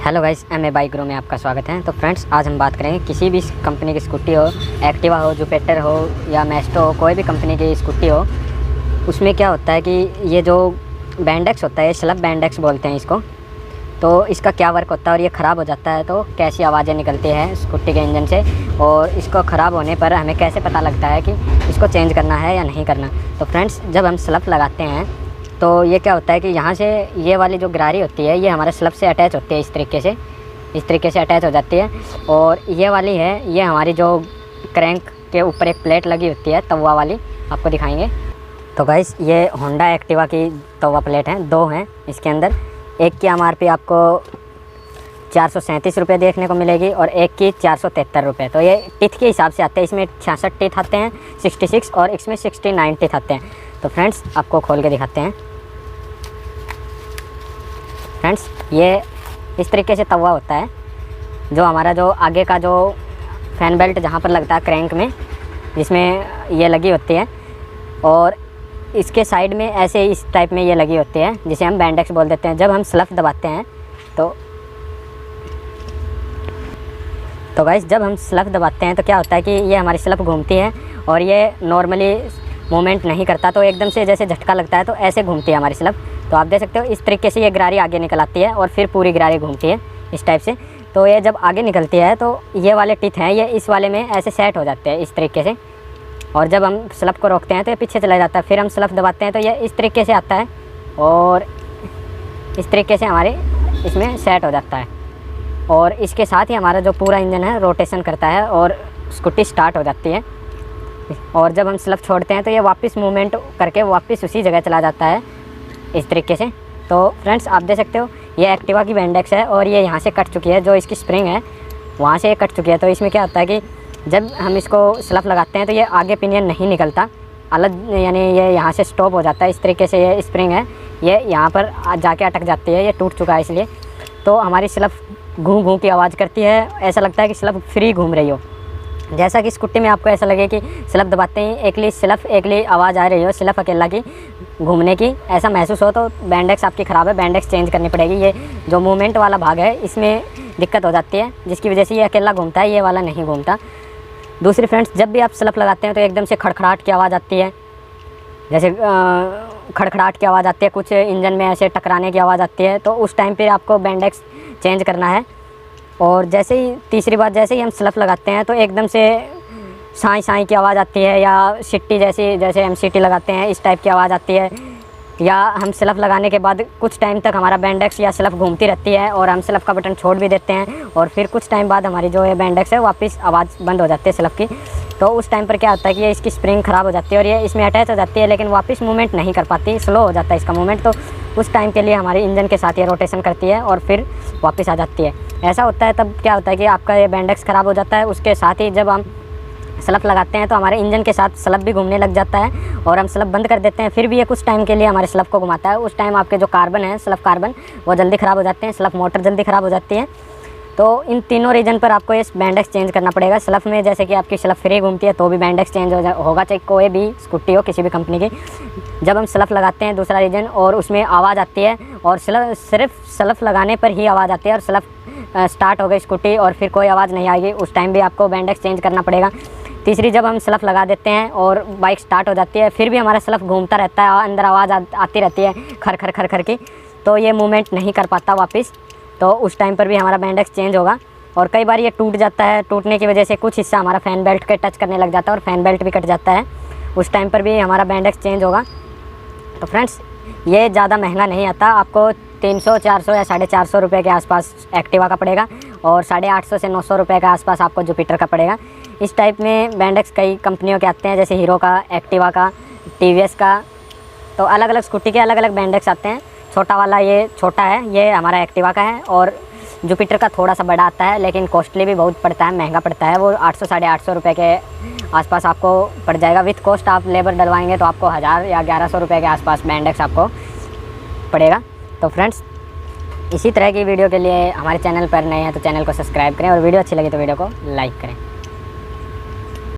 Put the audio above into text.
Hello guys, MA bike grow में आपका स्वागत है। तो फ्रेंड्स, आज हम बात करेंगे किसी भी कंपनी की स्कूटी हो, एक्टिवा हो, जुपिटर हो या मैस्टो हो, कोई भी कंपनी की स्कूटी हो, उसमें क्या होता है कि ये जो बैंडेक्स होता है, स्लब बैंडेक्स बोलते हैं इसको, तो इसका क्या वर्क होता है और ये ख़राब हो जाता है तो कैसी आवाज़ें निकलती हैं स्कूटी के इंजन से, और इसको ख़राब होने पर हमें कैसे पता लगता है कि इसको चेंज करना है या नहीं करना। तो फ्रेंड्स, जब हम स्लब लगाते हैं तो ये क्या होता है कि यहाँ से ये वाली जो गरारी होती है ये हमारे स्लब से अटैच होती है, इस तरीके से अटैच हो जाती है। और ये वाली है, ये हमारी जो क्रैंक के ऊपर एक प्लेट लगी होती है तवा वाली, आपको दिखाएंगे। तो गाइस, ये होंडा एक्टिवा की तवा प्लेट है, दो हैं इसके अंदर। एक की MRP आपको 437 रुपये देखने को मिलेगी और एक की 473 रुपये। तो ये टिथ के हिसाब से आते हैं, इसमें 66 टिथ आते हैं, 66 और इसमें 69 टिथ आते हैं। तो फ्रेंड्स, आपको खोल के दिखाते हैं। फ्रेंड्स, ये इस तरीके से तवा होता है, जो हमारा जो आगे का जो फैन बेल्ट जहाँ पर लगता है क्रैंक में, जिसमें ये लगी होती है, और इसके साइड में ऐसे इस टाइप में ये लगी होती है, जिसे हम बैंडेक्स बोल देते हैं। जब हम स्लफ दबाते हैं तो गाइस, जब हम स्लफ दबाते हैं तो क्या होता है कि ये हमारी स्लफ घूमती है और ये नॉर्मली मूवमेंट नहीं करता, तो एकदम से जैसे झटका लगता है तो ऐसे घूमती है हमारी स्लफ। तो आप देख सकते हो इस तरीके से ये गरारी आगे निकल आती है और फिर पूरी गरारी घूमती है इस टाइप से। तो ये जब आगे निकलती है तो ये वाले टिथ हैं, ये इस वाले में ऐसे सेट हो जाते हैं इस तरीके से, और जब हम स्लफ को रोकते हैं तो ये पीछे चला जाता है। फिर हम स्लफ दबाते हैं तो ये इस तरीके से आता है और इस तरीके से हमारे इसमें सेट हो जाता है, और इसके साथ ही हमारा जो पूरा इंजन है रोटेशन करता है और स्कूटी स्टार्ट हो जाती है। और जब हम स्लफ छोड़ते हैं तो ये वापस मूवमेंट करके वापस उसी जगह चला जाता है इस तरीके से। तो फ्रेंड्स, आप देख सकते हो ये एक्टिवा की बैंडेक्स है और ये यहाँ से कट चुकी है, जो इसकी स्प्रिंग है वहाँ से ये कट चुकी है। तो इसमें क्या होता है कि जब हम इसको स्लफ लगाते हैं तो ये आगे पिनियन नहीं निकलता अलग, यानी ये यहाँ से स्टॉप हो जाता है। इस तरीके से ये स्प्रिंग है, ये यहाँ पर जाके अटक जाती है, ये टूट चुका है इसलिए। तो हमारी स्लफ घूम घूम की आवाज़ करती है, ऐसा लगता है कि स्लफ फ्री घूम रही हो, जैसा कि स्कूटी में आपको ऐसा लगे कि स्लफ दबाते ही एकली स्लफ एकली आवाज़ आ रही हो, स्लफ अकेला की घूमने की ऐसा महसूस हो, तो बैंडेक्स आपकी ख़राब है, बैंडेक्स चेंज करनी पड़ेगी। ये जो मूवमेंट वाला भाग है इसमें दिक्कत हो जाती है, जिसकी वजह से ये अकेला घूमता है, ये वाला नहीं घूमता। दूसरी फ्रेंड्स, जब भी आप स्लफ लगाते हैं तो एकदम से खड़खड़ाहट की आवाज़ आती है, जैसे खड़खड़ाहट की आवाज़ आती है, कुछ इंजन में ऐसे टकराने की आवाज़ आती है, तो उस टाइम पर आपको बैंडेक्स चेंज करना है। और जैसे ही तीसरी बात, जैसे ही हम स्लफ लगाते हैं तो एकदम से साई साई की आवाज़ आती है, या सिट्टी जैसे हम सीटी लगाते हैं इस टाइप की आवाज़ आती है, या हम स्लफ लगाने के बाद कुछ टाइम तक हमारा बैंडेक्स या स्लफ घूमती रहती है और हम स्लफ का बटन छोड़ भी देते हैं, और फिर कुछ टाइम बाद हमारी जो है बैंडेक्स है वापस आवाज़ बंद हो जाती है स्लफ की। तो उस टाइम पर क्या होता है कि ये इसकी स्प्रिंग ख़राब हो जाती है और ये इसमें अटैच हो जाती है, लेकिन वापस मूवमेंट नहीं कर पाती, स्लो हो जाता है इसका मूवमेंट। तो उस टाइम के लिए हमारी इंजन के साथ ये रोटेशन करती है और फिर वापस आ जाती है। ऐसा होता है, तब क्या होता है कि आपका ये बैंडेक्स ख़राब हो जाता है। उसके साथ ही जब हम स्लफ लगाते हैं तो हमारे इंजन के साथ स्लफ भी घूमने लग जाता है और हम स्लफ बंद कर देते हैं, फिर भी ये कुछ टाइम के लिए हमारे स्लफ को घुमाता है। उस टाइम आपके जो कार्बन है, स्लफ कार्बन, वो जल्दी ख़राब हो जाते हैं, स्लफ मोटर जल्दी ख़राब हो जाती है। तो इन तीनों रीज़न पर आपको ये बैंडेक्स चेंज करना पड़ेगा। स्लफ में जैसे कि आपकी स्लफ फ्री घूमती है तो भी बैंडेक्स चेंज होगा, चाहे कोई भी स्कूटी हो, किसी भी कंपनी की। जब हम स्लफ लगाते हैं, दूसरा रीज़न, और उसमें आवाज़ आती है और सिर्फ स्लफ लगाने पर ही आवाज़ आती है, और स्लफ स्टार्ट हो गई स्कूटी और फिर कोई आवाज़ नहीं आएगी, उस टाइम भी आपको बैंडेक्स चेंज करना पड़ेगा। तीसरी, जब हम स्लफ लगा देते हैं और बाइक स्टार्ट हो जाती है, फिर भी हमारा स्लफ घूमता रहता है, अंदर आवाज़ आती रहती है खर खर खर खर की, तो ये मूवमेंट नहीं कर पाता वापस, तो उस टाइम पर भी हमारा बैंडेक्स चेंज होगा। और कई बार ये टूट जाता है, टूटने की वजह से कुछ हिस्सा हमारा फैन बेल्ट के टच करने लग जाता है और फैन बेल्ट भी कट जाता है, उस टाइम पर भी हमारा बैंडेक्स चेंज होगा। तो फ्रेंड्स, ये ज़्यादा महंगा नहीं आता, आपको 300, 400 या 450 रुपये के आसपास एक्टिवा का पड़ेगा, और 850 से 900 रुपये के आसपास आपको जुपिटर का पड़ेगा। इस टाइप में बैंडेक्स कई कंपनियों के आते हैं, जैसे हीरो का, एक्टिवा का, TVS का, तो अलग अलग स्कूटी के अलग अलग बैंडेक्स आते हैं। छोटा वाला ये छोटा है, ये हमारा एक्टिवा का है, और जुपिटर का थोड़ा सा बड़ा आता है, लेकिन कॉस्टली भी बहुत पड़ता है, महंगा पड़ता है, वो 800 से 850 रुपये के आसपास आपको पड़ जाएगा। विथ कॉस्ट आप लेबर डलवाएंगे तो आपको 1000 या 1100 रुपये के आसपास बैंडेक्स आपको पड़ेगा। तो फ्रेंड्स, इसी तरह की वीडियो के लिए हमारे चैनल पर नए हैं तो चैनल को सब्सक्राइब करें, और वीडियो अच्छी लगी तो वीडियो को लाइक करें।